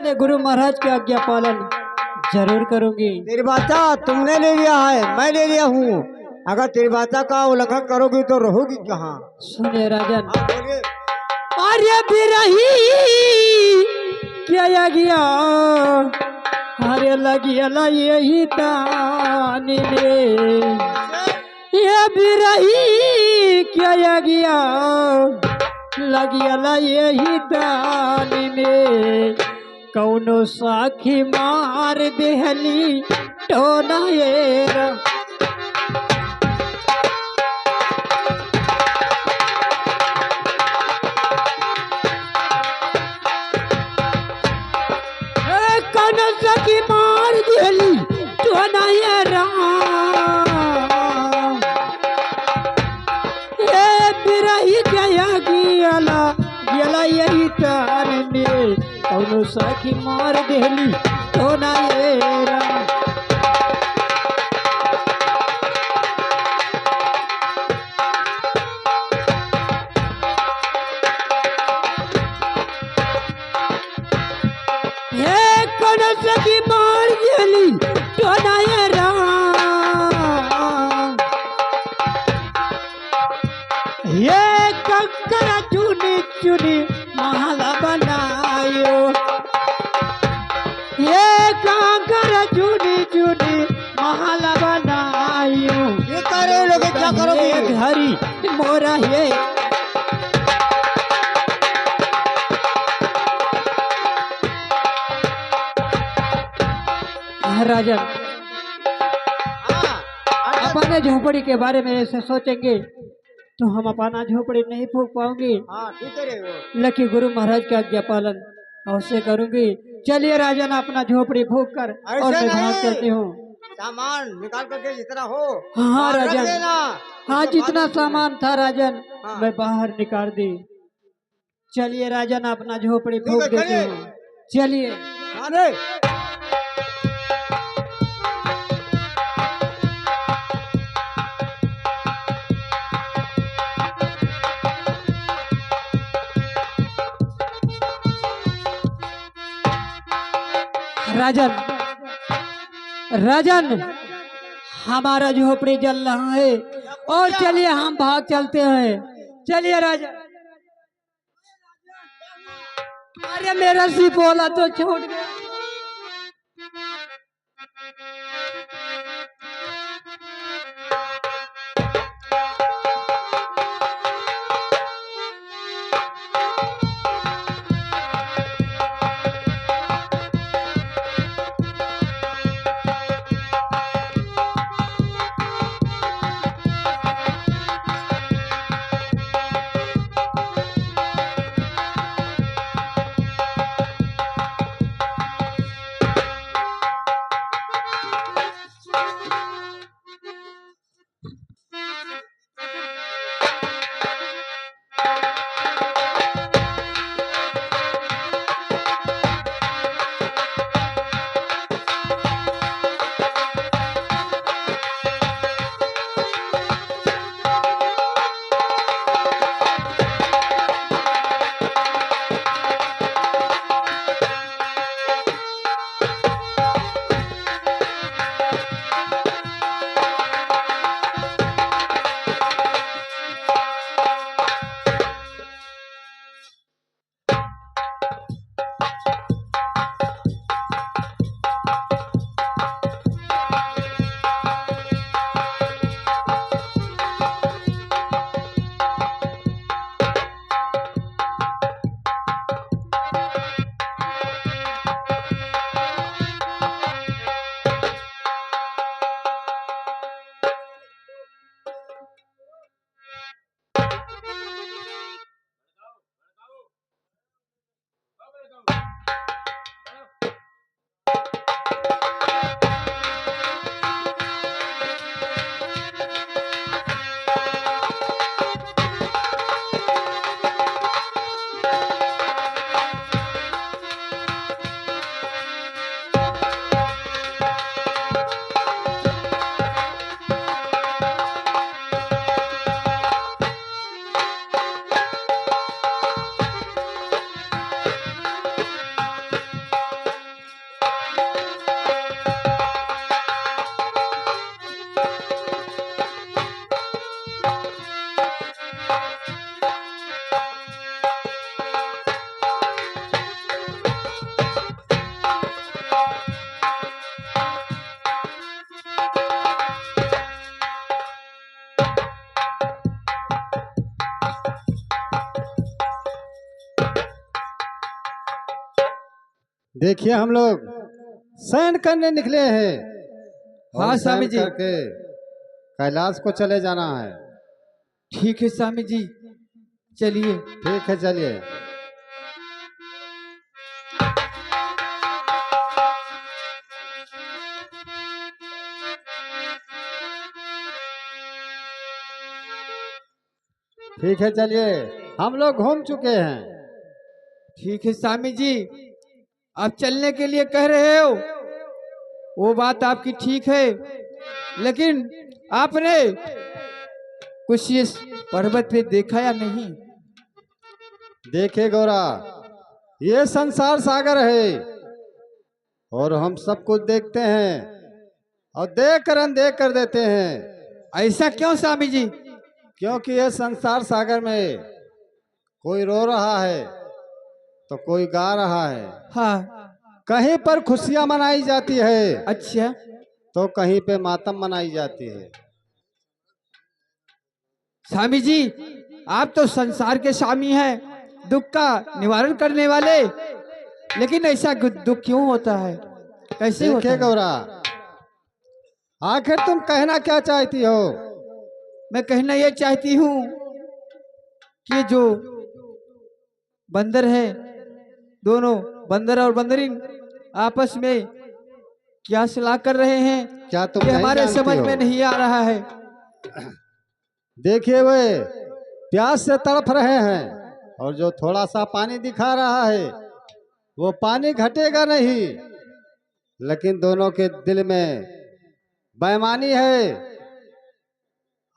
मैंने गुरु महाराज की आज्ञा पालन जरूर करूंगी। तेरी बाता तुमने ले लिया है, मैं ले लिया हूँ। अगर तेरी बाता का उल्लंघन करोगी तो रहोगी कहाँ? सुनिए राजन, हाँ, बोलिए। अरे बिरही क्या गया, अरे लगिया यही तानी में, ये बिरही क्या गया, लगिया यही तानी में, कौनो साखी मार देहली टोना येरा। की मार दिली टोना येरा, ये बिरही गया गेला यही तार में, कौनो साखी मार दिली टोना येरा। की मार गेली टोना येरा, ये कंकरा चुनी चुनी महला बनायो, ये कंकरा चुनी चुनी महला बनायो। ये करे लोग क्या करोगे? घरी मोरा ये राजन, अपने झोपड़ी के बारे में ऐसे सोचेंगे तो हम अपना झोपड़ी नहीं फूक पाऊंगी। हाँ, ठीक है वो। लकी गुरु महाराज का आज्ञा पालन अवश्य करूंगी। चलिए राजन, अपना झोपड़ी फूक कर और मैं भाग करती हूँ। सामान निकाल करके जितना हो हाँ रख राजन, देना। हाँ जितना सामान था राजन हाँ। मैं बाहर निकाल दी। चलिए राजन, अपना झोपड़ी फूक देती हूँ। चलिए राजन, राजन हमारा झोपड़ी जल रहा है और चलिए हम भाग चलते हैं। चलिए राजन। अरे मेरा सिर्फ बोला तो छोड़ गया। देखिए हम लोग शयन करने निकले हैं। और हाँ शयन स्वामी जी। करके कैलाश को चले जाना है। ठीक है स्वामी जी, चलिए। ठीक है चलिए। ठीक है चलिए, हम लोग घूम चुके हैं। ठीक है स्वामी जी, आप चलने के लिए कह रहे हो, वो बात आपकी ठीक है, लेकिन आपने कुछ इस पर्वत पे देखा या नहीं? देखिए गौरा, ये संसार सागर है और हम सब कुछ देखते हैं और देख कर अनदेख कर देते हैं। ऐसा क्यों स्वामी जी? क्योंकि ये संसार सागर में कोई रो रहा है तो कोई गा रहा है। हाँ। कहीं पर खुशियां मनाई जाती है अच्छा। तो कहीं पे मातम मनाई जाती है। स्वामी जी, आप तो संसार के स्वामी हैं, दुख का निवारण करने वाले, लेकिन ऐसा दुख क्यों होता है, कैसे होता देखिए है? गौरा, आखिर तुम कहना क्या चाहती हो? मैं कहना ये चाहती हूँ कि जो बंदर है, दोनों बंदर और बंदरिन आपस में क्या सलाह कर रहे हैं, क्या तुम ये नहीं हमारे जानती समझ हो? में नहीं आ रहा है। देखिए वे प्यास से तड़प रहे हैं और जो थोड़ा सा पानी दिखा रहा है वो पानी घटेगा नहीं, लेकिन दोनों के दिल में बेईमानी है।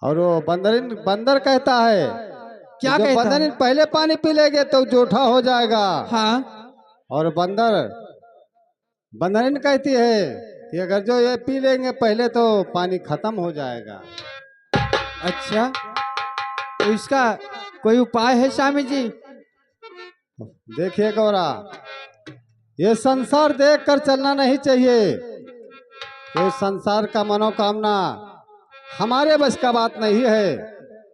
और वो बंदर कहता है कि क्या जो कहता बंदरिन है? पहले पानी पी लेंगे तो जूठा हो जाएगा। हाँ। और बंदरिन कहती है कि अगर जो ये पी लेंगे पहले तो पानी खत्म हो जाएगा। अच्छा, तो इसका कोई उपाय है स्वामी जी? देखिए गौरा, ये संसार देख कर चलना नहीं चाहिए। ये संसार का मनोकामना हमारे बस का बात नहीं है।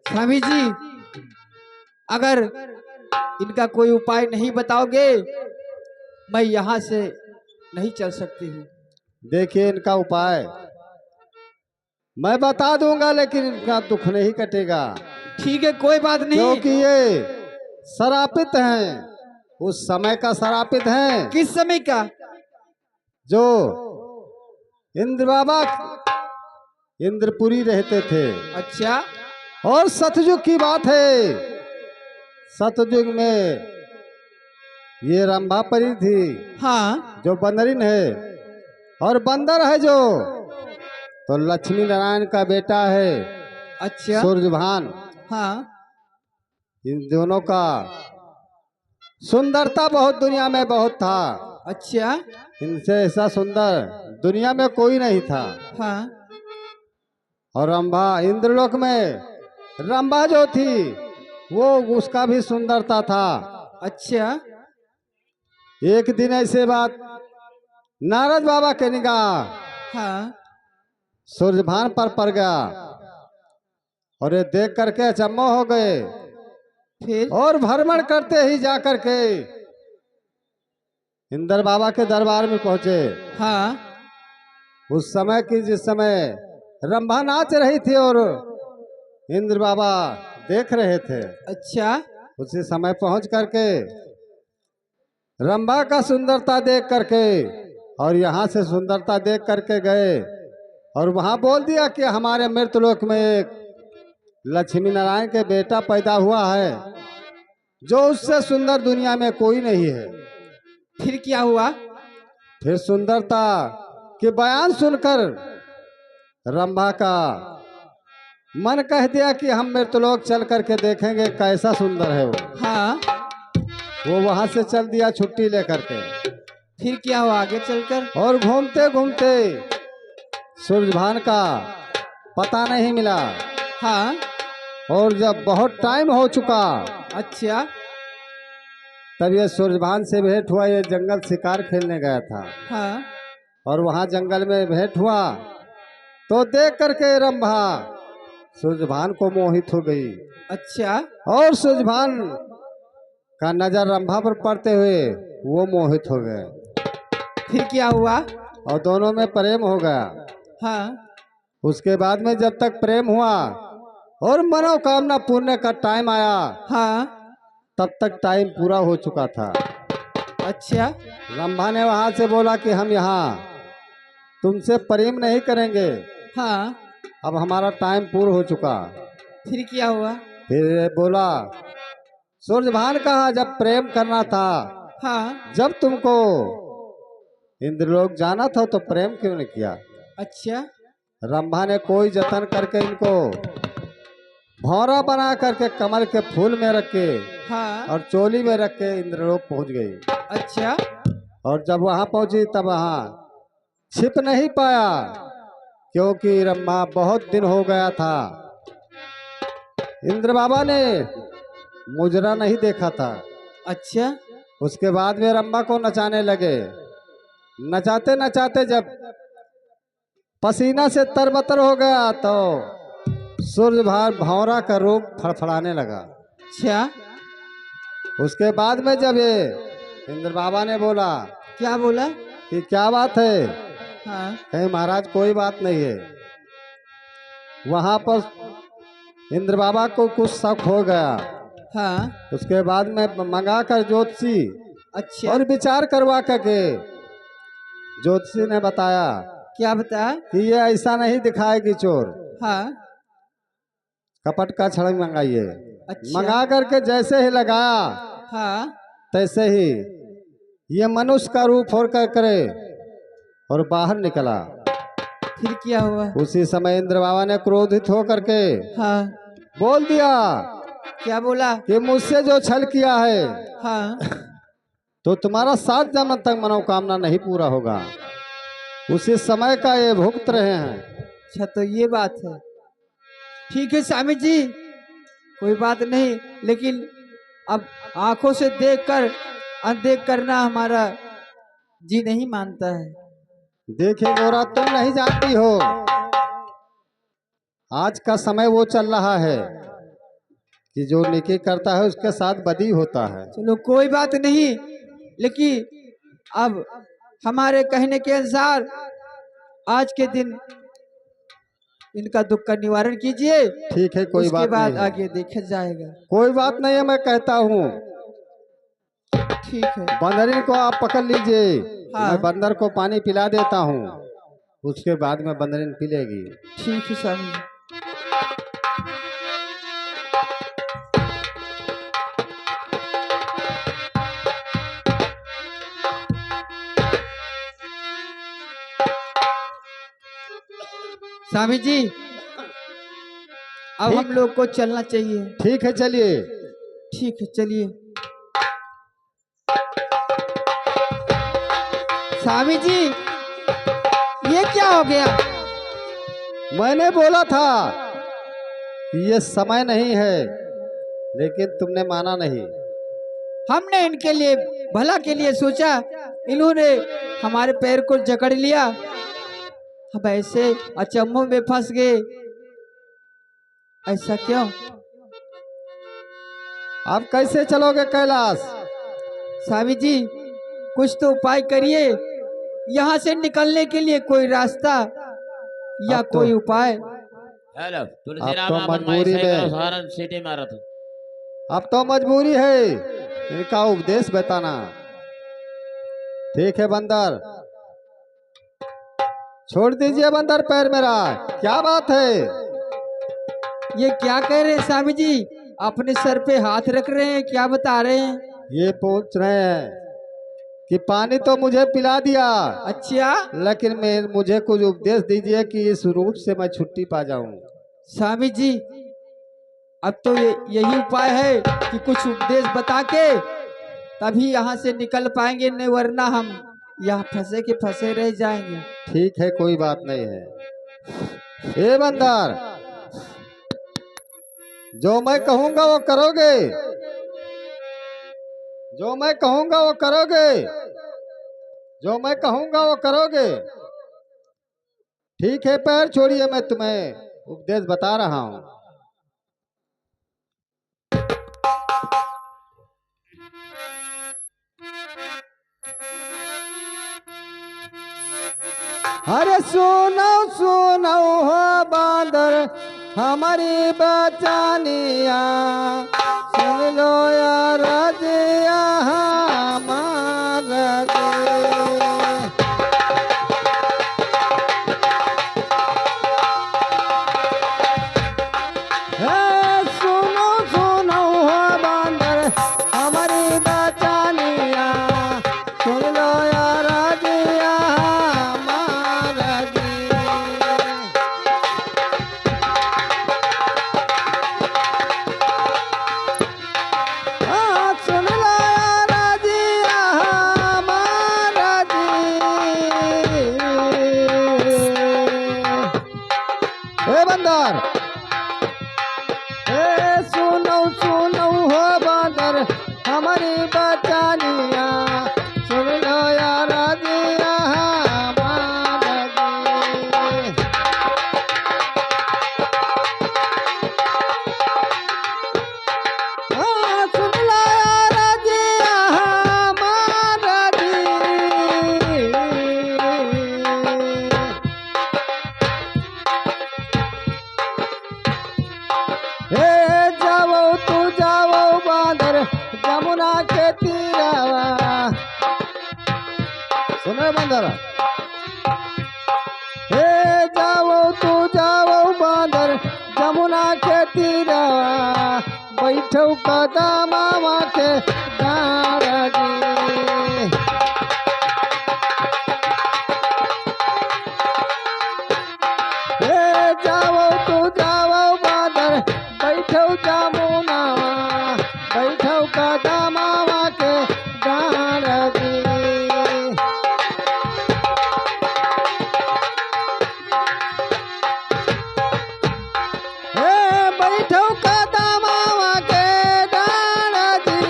स्वामी जी, अगर इनका कोई उपाय नहीं बताओगे, मैं यहाँ से नहीं चल सकती हूँ। देखिए इनका उपाय मैं बता दूंगा, लेकिन इनका दुख नहीं कटेगा। ठीक है, कोई बात नहीं। क्योंकि ये शरापित हैं, उस समय का शरापित हैं किस समय का? जो इंद्र बाबा इंद्रपुरी रहते थे। अच्छा। और सतयुग की बात है, सतयुग में ये रंभा परी थी हाँ। जो बंदरिन है, और बंदर है जो तो लक्ष्मी नारायण का बेटा है अच्छा। सूर्यभान। हाँ। इन दोनों का सुंदरता बहुत दुनिया में बहुत था। अच्छा। इनसे ऐसा सुंदर दुनिया में कोई नहीं था। हाँ। और रंभा इंद्रलोक में रंभा जो थी वो उसका भी सुंदरता था। अच्छा। एक दिन ऐसे बात नारद बाबा के निगाह हाँ। सूर्यभान पर पड़ गया और ये देख करके अचम्भा हो गए। फिर? और भ्रमण करते ही जा करके इंद्र बाबा के दरबार में पहुंचे। हाँ। उस समय की जिस समय रंभा नाच रही थी और इंद्र बाबा देख रहे थे, अच्छा। उसी समय पहुंच करके रंभा का सुंदरता देख करके और यहाँ से सुंदरता देख करके गए और वहां बोल दिया कि हमारे मृतलोक में एक लक्ष्मी नारायण के बेटा पैदा हुआ है जो उससे सुंदर दुनिया में कोई नहीं है। फिर क्या हुआ? फिर सुंदरता के बयान सुनकर रंभा का मन कह दिया कि हम मृतलोक चल करके देखेंगे कैसा सुंदर है वो। हाँ। वो वहां से चल दिया छुट्टी लेकर के। फिर क्या हुआ आगे चलकर? और घूमते घूमते सूर्यभान का पता नहीं मिला। हाँ। और जब बहुत टाइम हो चुका अच्छा। तब ये सूर्यभान से भेंट हुआ। ये जंगल शिकार खेलने गया था हाँ। और वहां जंगल में भेंट हुआ तो देख करके रंभा सूर्यभान को मोहित हो गई। अच्छा। और सूर्यभान का नजर रंभा पर पड़ते हुए वो मोहित हो गए। फिर क्या हुआ? और दोनों में प्रेम हो गया। हाँ। उसके बाद में जब तक प्रेम हुआ और मनोकामना पूर्ण का टाइम आया, हाँ। तब तक टाइम पूरा हो चुका था। अच्छा। रंभा ने वहां से बोला कि हम यहाँ तुमसे प्रेम नहीं करेंगे, हाँ। अब हमारा टाइम पूरा हो चुका। फिर क्या हुआ? फिर बोला, सूर्यभान कहा जब प्रेम करना था, हाँ। जब तुमको इंद्रलोक जाना था तो प्रेम क्यों नहीं किया? अच्छा। रंभा ने कोई जतन करके इनको भौरा बना करके कमल के फूल में रख के हाँ। और चोली में रख के इंद्रलोक पहुंच गई। अच्छा। और जब वहां पहुंची तब वहां छिप नहीं पाया, क्योंकि रंभा बहुत दिन हो गया था। इंद्र बाबा ने मुजरा नहीं देखा था। अच्छा। उसके बाद में रंभा को नचाने लगे। नचाते नचाते जब पसीना से तरबतर हो गया तो सूर्यभान भौरा का रूप फड़फड़ाने लगा। अच्छा। उसके बाद में जब ये इंद्र बाबा ने बोला क्या बोला? कि क्या बात है, हाँ। कहीं महाराज कोई बात नहीं है। वहां पर इंद्र बाबा को कुछ शक हो गया। हाँ। उसके बाद में मंगा कर ज्योतिषी अच्छा। और विचार करवा करके ज्योतिषी ने बताया क्या बताया? कि ये ऐसा नहीं दिखाएगी चोर, हाँ। कपट का छड़ मंगाइए। अच्छा। मंगा करके जैसे ही लगाया हाँ। तैसे ही ये मनुष्य का रूप होकर करे और बाहर निकला। फिर क्या हुआ? उसी समय इंद्र बाबा ने क्रोधित होकर के हाँ। बोल दिया क्या बोला? कि मुझसे जो छल किया है हाँ। तो तुम्हारा 7 जन्म तक मनोकामना नहीं पूरा होगा। उसी समय का ये भुगत रहे हैं। अच्छा, तो ये बात है। ठीक है स्वामी जी, कोई बात नहीं, लेकिन अब आंखों से देखकर अनदेख करना हमारा जी नहीं मानता है। देखिए गोरा, तुम नहीं जानती हो, आज का समय वो चल रहा है कि जो नेकी करता है उसके साथ बदी होता है। चलो कोई बात नहीं, लेकिन अब हमारे कहने के अनुसार आज के दिन इनका दुख का निवारण कीजिए, ठीक है, कोई उसके बात बाद नहीं है। आगे देखा जाएगा। कोई बात नहीं है, मैं कहता हूँ ठीक है। बंदरी को आप पकड़ लीजिए। हाँ। मैं बंदर को पानी पिला देता हूँ, उसके बाद में बंदरीन पी लेगी। ठीक है स्वामी जी। स्वामी जी, अब हम लोग को चलना चाहिए। ठीक है, चलिए। ठीक है, चलिए। स्वामी जी, ये क्या हो गया? मैंने बोला था कि ये समय नहीं है, लेकिन तुमने माना नहीं। हमने इनके लिए भला के लिए सोचा, इन्होंने हमारे पैर को जकड़ लिया, हम ऐसे अचंभों में फंस गए। ऐसा क्यों? आप कैसे चलोगे कैलाश? स्वामी जी, कुछ तो उपाय करिए, यहाँ से निकलने के लिए कोई रास्ता या अब तो- कोई उपाय। हेलो तुलसी अब राम तो अपन माई मजबूरी सही में- करो सारन सीटी मारत हूँ। अब तो मजबूरी है इनका उपदेश बताना। ठीक है बंदर, छोड़ दीजिए बंदर पैर मेरा। क्या बात है? ये क्या कह रहे हैं स्वामी जी? अपने सर पे हाथ रख रहे हैं, क्या बता रहे हैं? ये पूछ रहे हैं कि पानी तो मुझे पिला दिया, अच्छा लेकिन मुझे कुछ उपदेश दीजिए कि इस रूप से मैं छुट्टी पा जाऊं। स्वामी जी, अब तो यही उपाय है कि कुछ उपदेश बता के तभी यहाँ से निकल पाएंगे, नहीं वरना हम यहाँ फंसे के फंसे रह जाएंगे। ठीक है, कोई बात नहीं है। ए बंदर, जो मैं कहूंगा वो करोगे? जो मैं कहूंगा वो करोगे? जो मैं कहूंगा वो करोगे? ठीक है, पैर छोड़िए, मैं तुम्हें उपदेश बता रहा हूं। अरे सुनो सुनो हो बांदर हमारी बचानिया, सुन लो यार रजिया हमारा जी। सुनो सुनो हो बांदर हमारी बचानिया, सुन लो यार रजिया हमारा जी। सुन लो यार रजिया हमारा जी। हे बंदर, सुनो सुनो हो बांदर हमारी बचानिया, सुन लो यार रजिया हमारा जी। सुन लो यार रजिया हमारा जी। हे जाओ तू जाओ बांदर जमुना के तीरावा, सुनो बंदर। हे जाओ तू जाओ बांदर जमुना के तीरावा, बैठो कदमावा के डाँड़ा जी। हे जाओ तू जाओ बांदर बैठो जमुनावा, बैठो कदमावा के डाँड़ा जी। हे बैठो कदमावा के डाँड़ा जी।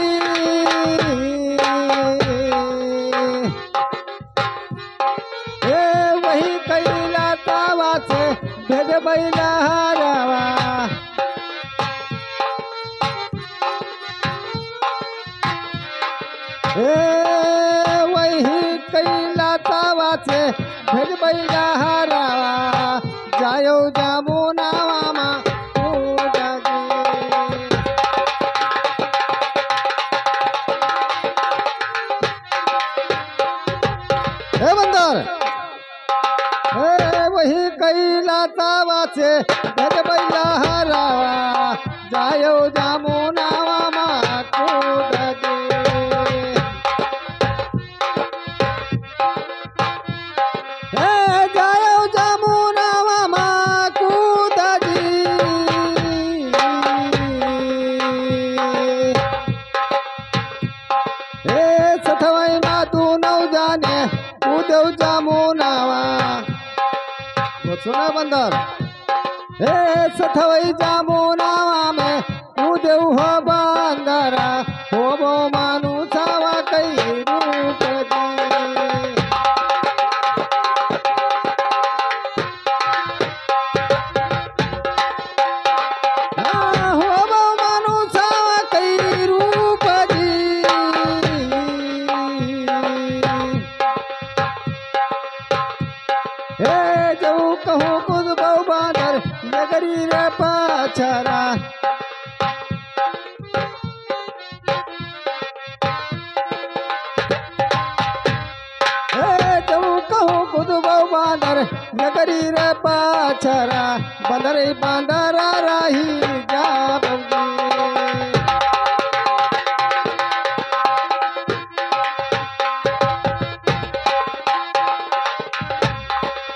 हे वही कैला तावा से भेज बैला हरावा, हे वही कैला तावा से भेज बैला हरावा, जायो जमुनावा मा कूदा जी। हे बंदर, हे वही कैला तावा से भेज बैला हरावा, जायो जमुनावा मा कूदा जी। हे जायो जमुनावा मा कूदा जी। हे सथवाई मा तू नौ जाने कूदेव जमुनावा, वो सुना बंदर। हे सथवाई जमुनावा में कूदेव हो बंदरा, हो वो मानुसावा कई रूप जी। हो वो मानुसावा कई रूप जी। हे जो कहो कुद बहु बांदर नगरी रे पाछरा, हे जो कहो कुद बहु बांदर नगरी रे पाछरा, बंदर बांदरा राही जा बउजी।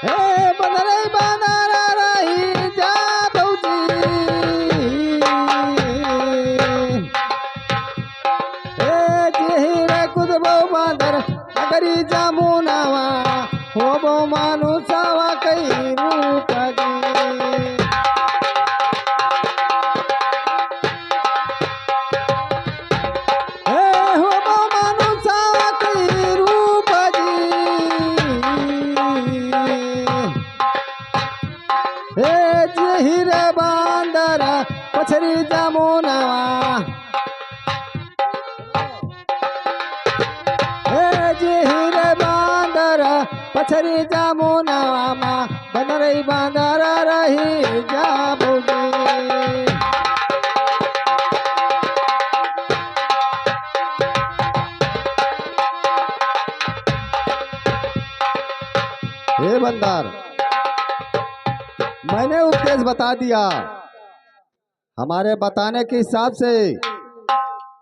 हे बंदर बांदरा राही जा बउजी। हे जेही रे कुद बहु बांदर नगरी जमुनावा, हो वो मानुसावा कई रूप जी। हे हो वो मानुसावा कई रूप जी। हे जेही रे बांदरा पछरी जमुनावा, हे जेही रे बांदरा पछरी जामुनामा बनरई बांदर रही जाबुगी। हे बंदर, मैंने उपदेश बता दिया, हमारे बताने के हिसाब से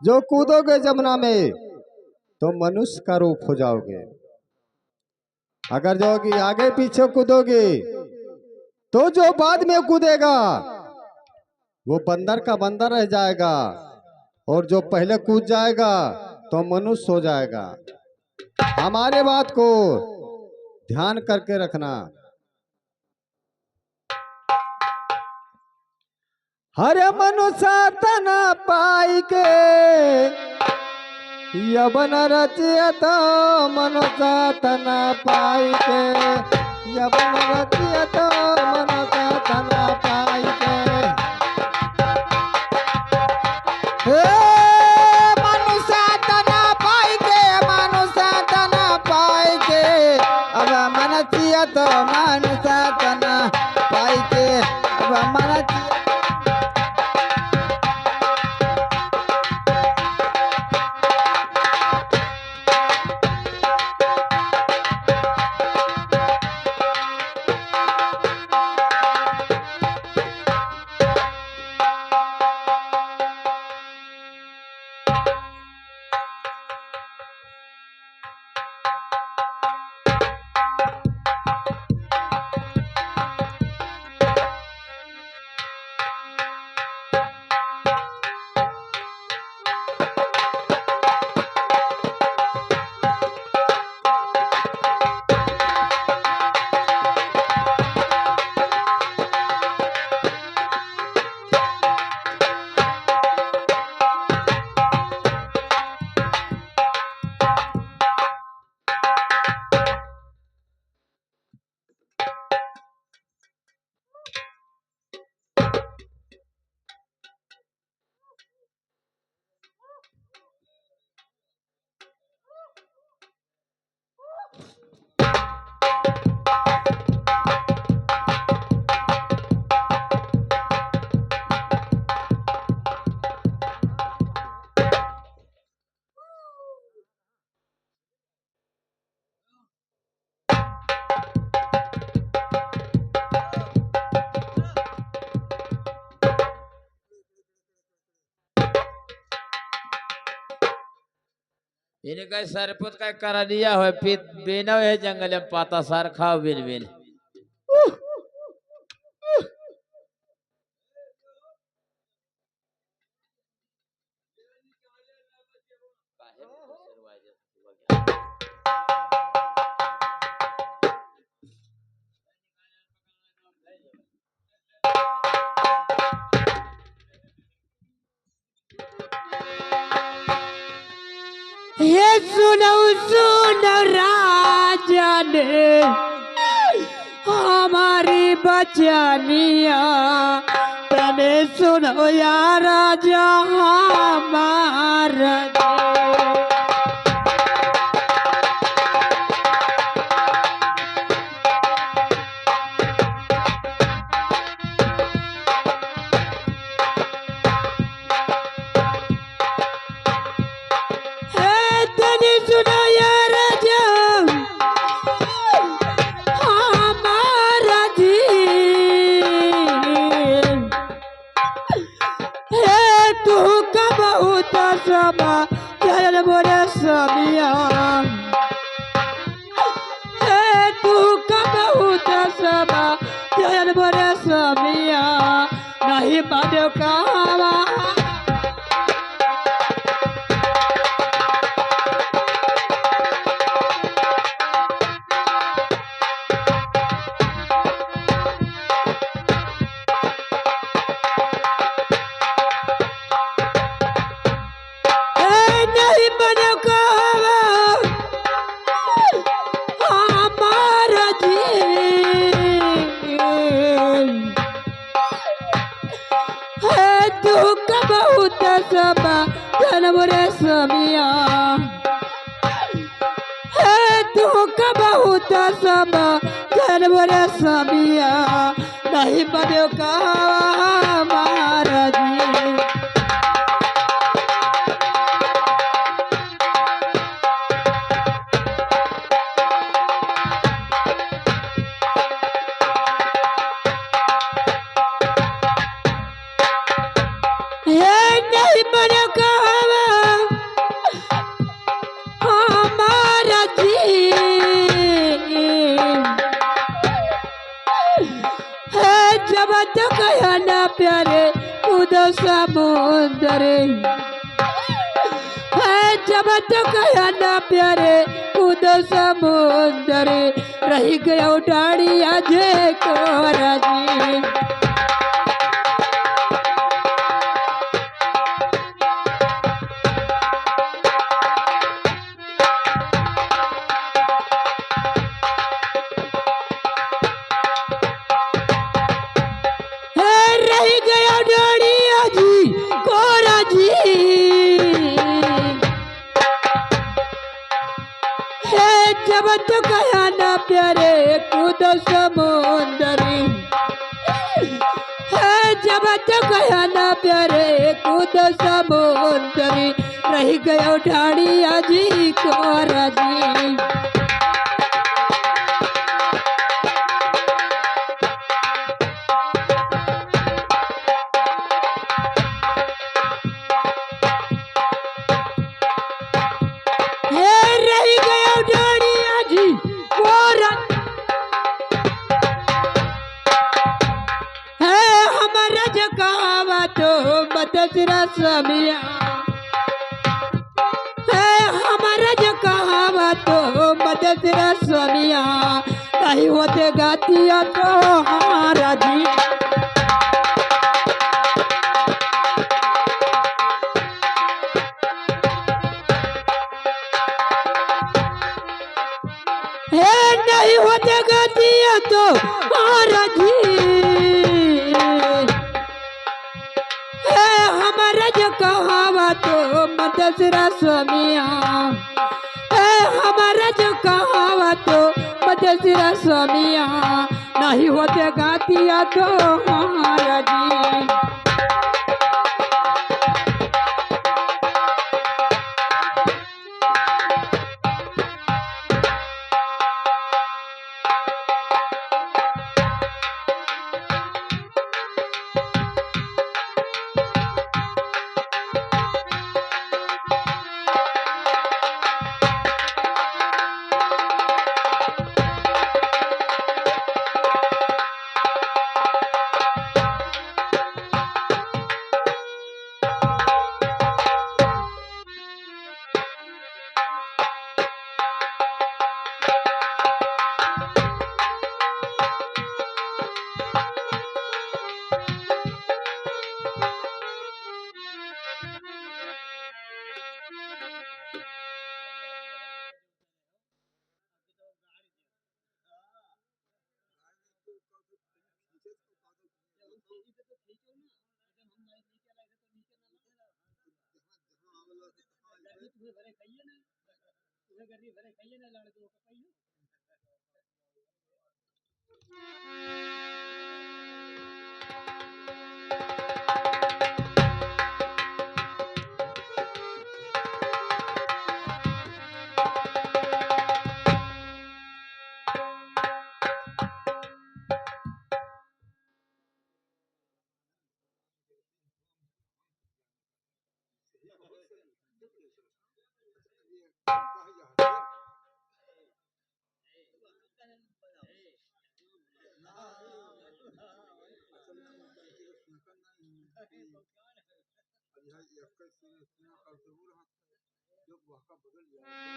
जो कूदोगे जमुना में तो मनुष्य का रूप हो जाओगे, अगर जाओगी आगे पीछे कूदोगे तो जो बाद में कूदेगा वो बंदर का बंदर रह जाएगा, और जो पहले कूद जाएगा तो मनुष्य हो जाएगा। हमारे बात को ध्यान करके रखना। हरे मनुष्य तना पाई के यवन रचियत, मनुष्य तना पाई के यवन रचियत, मनुष्य तना पाई के। हे मनुष्य तना पाई के, मनुष्य तना पाई के, अब मनचियत मनुष्य तना पाई के, अब मनचियत। इनका सरपत का करा दिया हो, फिर बेना है जंगल में पाता सार खाओ बिल बिल। ये सुनो सुनो राजा ने हमारी बचनिया, तने सुनो या राजा हमारा। नहीं मानो कावा नहीं मानो कावा हमारा जी बहुत सबा जन्म रे समिया है तू का बहुत सब जन्म रे समिया नहीं बनो कहवा महाराज जी। ये नहीं बनो कहवा हमारा जी। है जब तक है ना प्यारे कूदो समुंदर है जब तक है ना प्यारे कूदो समुंदर रही गया डाड़ी आज को राजी। रही गया डोड़िया जी कोरा जी। है जब तो गया ना प्यारे कूद समुंदरी है जब तो गया ना प्यारे कूद समुंदरी रही गया डाड़िया जी कोरा जी। रही गया डाड़िया जी कोरा है हमारा जो कहावा तो बतसरा समिया है हमारा जो कहावा तो बतसरा समिया नहीं होते गातिया तो हमारा जी। है नहीं होते गतिया तो महाराज जी। है हमारा जो कहावा तो मदसरा स्वामिया है हमारा जो कहावा तो मदसरा स्वामिया नहीं होते गतिया तो महाराज जी।